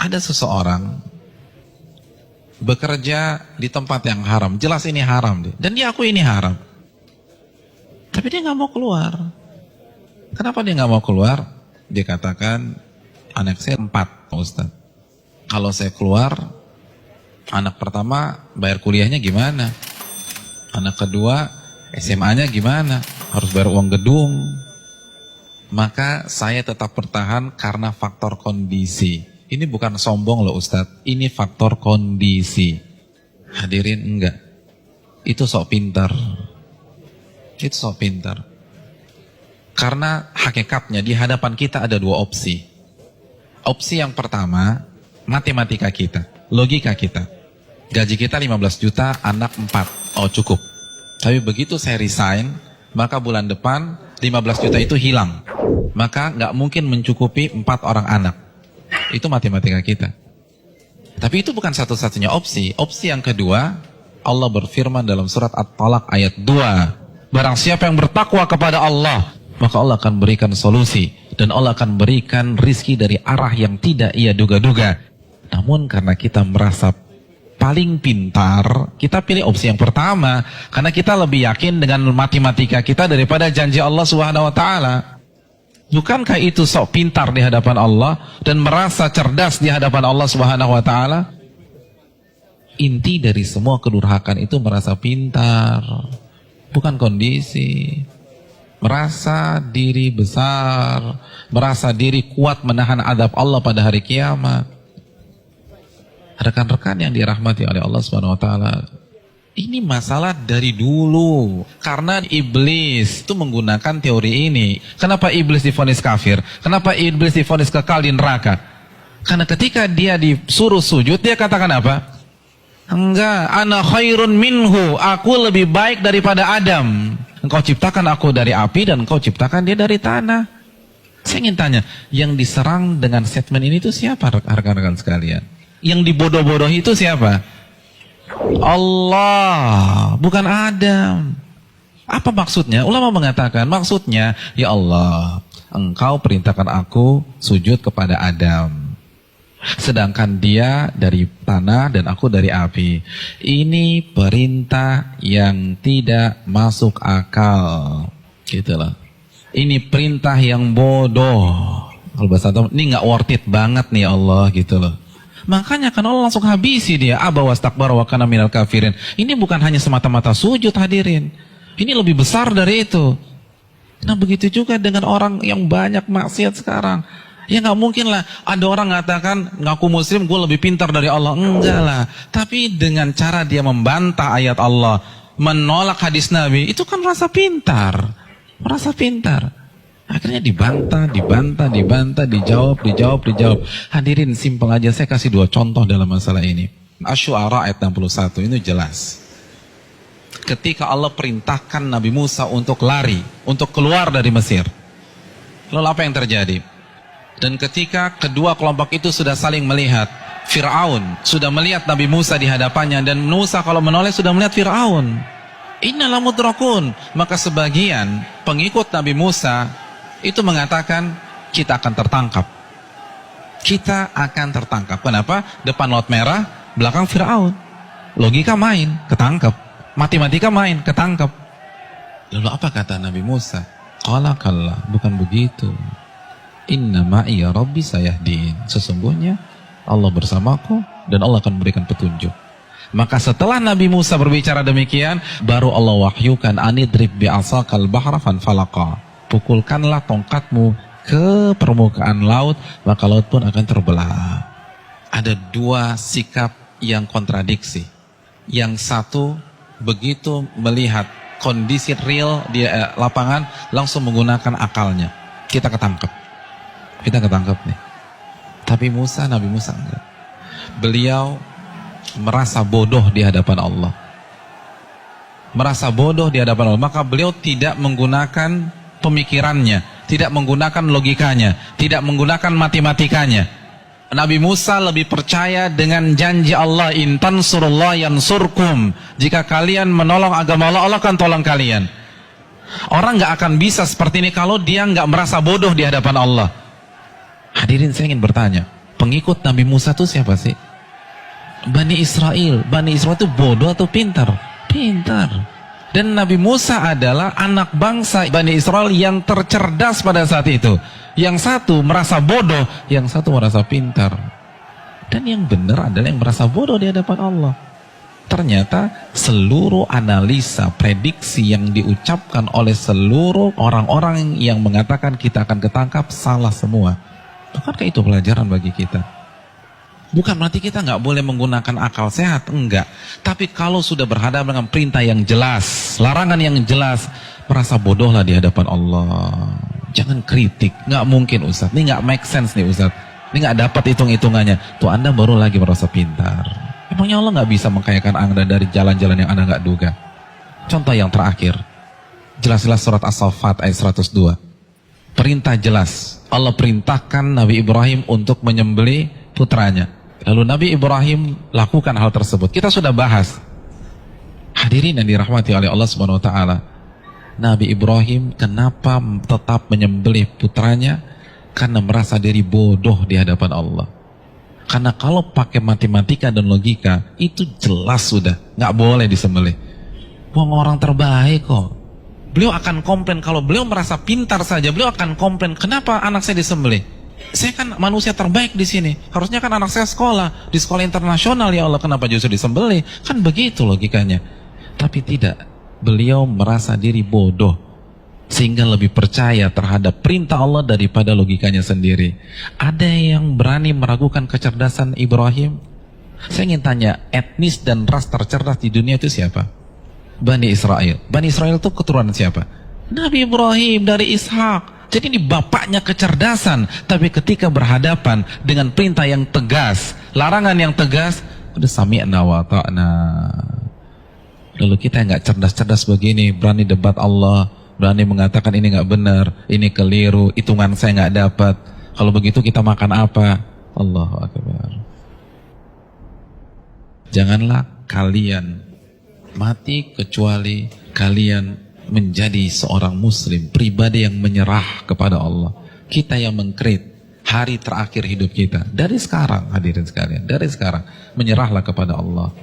Ada seseorang bekerja di tempat yang haram, jelas ini haram deh, dan dia akui ini haram, tapi dia nggak mau keluar. Kenapa dia nggak mau keluar? Dia katakan, anak saya 4, Pak Ustaz. Kalau saya keluar, anak pertama bayar kuliahnya gimana? Anak kedua SMA-nya gimana? Harus bayar uang gedung. Maka saya tetap bertahan karena faktor kondisi. Ini bukan sombong loh Ustadz, ini faktor kondisi. Hadirin, enggak. Itu sok pintar. Itu sok pintar. Karena hakikatnya di hadapan kita ada 2 opsi. Opsi yang pertama, matematika kita, logika kita. Gaji kita 15 juta, anak 4. Oh cukup. Tapi begitu saya resign, maka bulan depan 15 juta itu hilang. Maka nggak mungkin mencukupi 4 orang anak. Itu matematika kita. Tapi itu bukan satu-satunya opsi. Opsi yang kedua, Allah berfirman dalam surat At-Talaq ayat 2. Barang siapa yang bertakwa kepada Allah, maka Allah akan berikan solusi. Dan Allah akan berikan rizki dari arah yang tidak ia duga-duga. Namun karena kita merasa paling pintar, kita pilih opsi yang pertama. Karena kita lebih yakin dengan matematika kita daripada janji Allah Subhanahu wa Ta'ala. Bukankah itu sok pintar di hadapan Allah dan merasa cerdas di hadapan Allah Subhanahu wa Ta'ala? Inti dari semua kedurhakan itu merasa pintar, bukan kondisi. Merasa diri besar, merasa diri kuat menahan azab Allah pada hari kiamat. Rekan-rekan yang dirahmati oleh Allah Subhanahu wa Ta'ala, ini masalah dari dulu. Karena iblis itu menggunakan teori ini. Kenapa iblis divonis kafir? Kenapa iblis divonis kekal di neraka? Karena ketika dia disuruh sujud, dia katakan apa? Enggak, ana khairun minhu, aku lebih baik daripada Adam. Engkau ciptakan aku dari api dan engkau ciptakan dia dari tanah. Saya ingin tanya, yang diserang dengan statement ini itu siapa rekan-rekan sekalian? Yang dibodoh-bodohi itu siapa? Allah, bukan Adam. Apa maksudnya? Ulama mengatakan maksudnya, ya Allah, engkau perintahkan aku sujud kepada Adam, sedangkan dia dari tanah dan aku dari api. Ini perintah yang tidak masuk akal, gitulah. Ini perintah yang bodoh. Kalau bahasa Arab, ini nggak worth it banget nih Allah, gitu loh. Makanya kan Allah langsung habisi dia. Aba wastakbara wa kana minal kafirin. Ini bukan hanya semata-mata sujud, hadirin. Ini lebih besar dari itu. Nah begitu juga dengan orang yang banyak maksiat sekarang. Ya nggak mungkin lah ada orang mengatakan ngaku muslim gue lebih pintar dari Allah. Enggak lah. Tapi dengan cara dia membantah ayat Allah, menolak hadis Nabi, itu kan rasa pintar. Merasa pintar. Akhirnya dibantah, dijawab. Hadirin, simpel aja, saya kasih 2 contoh dalam masalah ini. Asy-Syu'ara ayat 61, ini jelas. Ketika Allah perintahkan Nabi Musa untuk lari, untuk keluar dari Mesir. Lalu apa yang terjadi? Dan ketika kedua kelompok itu sudah saling melihat, Fir'aun sudah melihat Nabi Musa di hadapannya, dan Musa kalau menoleh sudah melihat Fir'aun. Innal mudrakun. Maka sebagian pengikut Nabi Musa itu mengatakan kita akan tertangkap. Kita akan tertangkap. Kenapa? Depan laut merah, belakang Fir'aun. Logika main, ketangkap. Matematika main, ketangkap. Lalu apa kata Nabi Musa? Qala kalla, bukan begitu. Inna ma'iya rabbi sayahdin. Sesungguhnya Allah bersamaku dan Allah akan memberikan petunjuk. Maka setelah Nabi Musa berbicara demikian, baru Allah wahyukan anidrib bi'asakal bahra fanfalaqa. Pukulkanlah tongkatmu ke permukaan laut, maka laut pun akan terbelah. Ada 2 sikap yang kontradiksi. Yang satu begitu melihat kondisi real di lapangan, langsung menggunakan akalnya. Kita ketangkep nih. Tapi Nabi Musa enggak. Beliau merasa bodoh di hadapan Allah. Maka beliau tidak menggunakan pemikirannya, tidak menggunakan logikanya, tidak menggunakan matematikanya. Nabi Musa lebih percaya dengan janji Allah, in tansurullah yansurkum. Jika kalian menolong agama Allah, Allah akan tolong kalian. Orang nggak akan bisa seperti ini kalau dia nggak merasa bodoh di hadapan Allah. Hadirin, saya ingin bertanya, pengikut Nabi Musa itu siapa sih? Bani Israel. Bani Israel itu bodoh atau pintar? Pintar. Dan Nabi Musa adalah anak bangsa Bani Israel yang tercerdas pada saat itu. Yang satu merasa bodoh, yang satu merasa pintar. Dan yang benar adalah yang merasa bodoh di hadapan Allah. Ternyata seluruh analisa, prediksi yang diucapkan oleh seluruh orang-orang yang mengatakan kita akan ketangkap salah semua. Bukankah itu pelajaran bagi kita? Bukan berarti kita nggak boleh menggunakan akal sehat, enggak. Tapi kalau sudah berhadapan dengan perintah yang jelas, larangan yang jelas, merasa bodohlah di hadapan Allah. Jangan kritik, nggak mungkin Ustaz. Ini nggak make sense nih Ustaz. Ini nggak dapat hitung-hitungannya. Tuh Anda baru lagi merasa pintar. Emangnya Allah nggak bisa mengkayakan Anda dari jalan-jalan yang Anda nggak duga? Contoh yang terakhir, jelas-jelas surat As-Saffat ayat 102. Perintah jelas. Allah perintahkan Nabi Ibrahim untuk menyembelih putranya. Lalu Nabi Ibrahim lakukan hal tersebut. Kita sudah bahas. Hadirin yang dirahmati oleh Allah Subhanahu wa taala. Nabi Ibrahim kenapa tetap menyembelih putranya? Karena merasa diri bodoh di hadapan Allah. Karena kalau pakai matematika dan logika, itu jelas sudah nggak boleh disembelih. Wong orang terbaik kok. Beliau akan komplain, kalau beliau merasa pintar saja, beliau akan komplain, kenapa anak saya disembelih? Saya kan manusia terbaik di sini. Harusnya kan anak saya sekolah di sekolah internasional, ya Allah, kenapa justru disembelih? Kan begitu logikanya. Tapi tidak, beliau merasa diri bodoh sehingga lebih percaya terhadap perintah Allah daripada logikanya sendiri. Ada yang berani meragukan kecerdasan Ibrahim? Saya ingin tanya, etnis dan ras tercerdas di dunia itu siapa? Bani Israel. Bani Israel itu keturunan siapa? Nabi Ibrahim dari Ishak. Jadi ini bapaknya kecerdasan. Tapi ketika berhadapan dengan perintah yang tegas, larangan yang tegas, udah sami'na wa ta'na. Lalu kita yang gak cerdas-cerdas begini, berani debat Allah, berani mengatakan ini nggak benar, ini keliru, hitungan saya nggak dapat. Kalau begitu kita makan apa? Allahu Akbar. Janganlah kalian mati kecuali kalian menjadi seorang muslim, pribadi yang menyerah kepada Allah. Kita yang mengkrit hari terakhir hidup kita. Dari sekarang, hadirin sekalian, dari sekarang menyerahlah kepada Allah.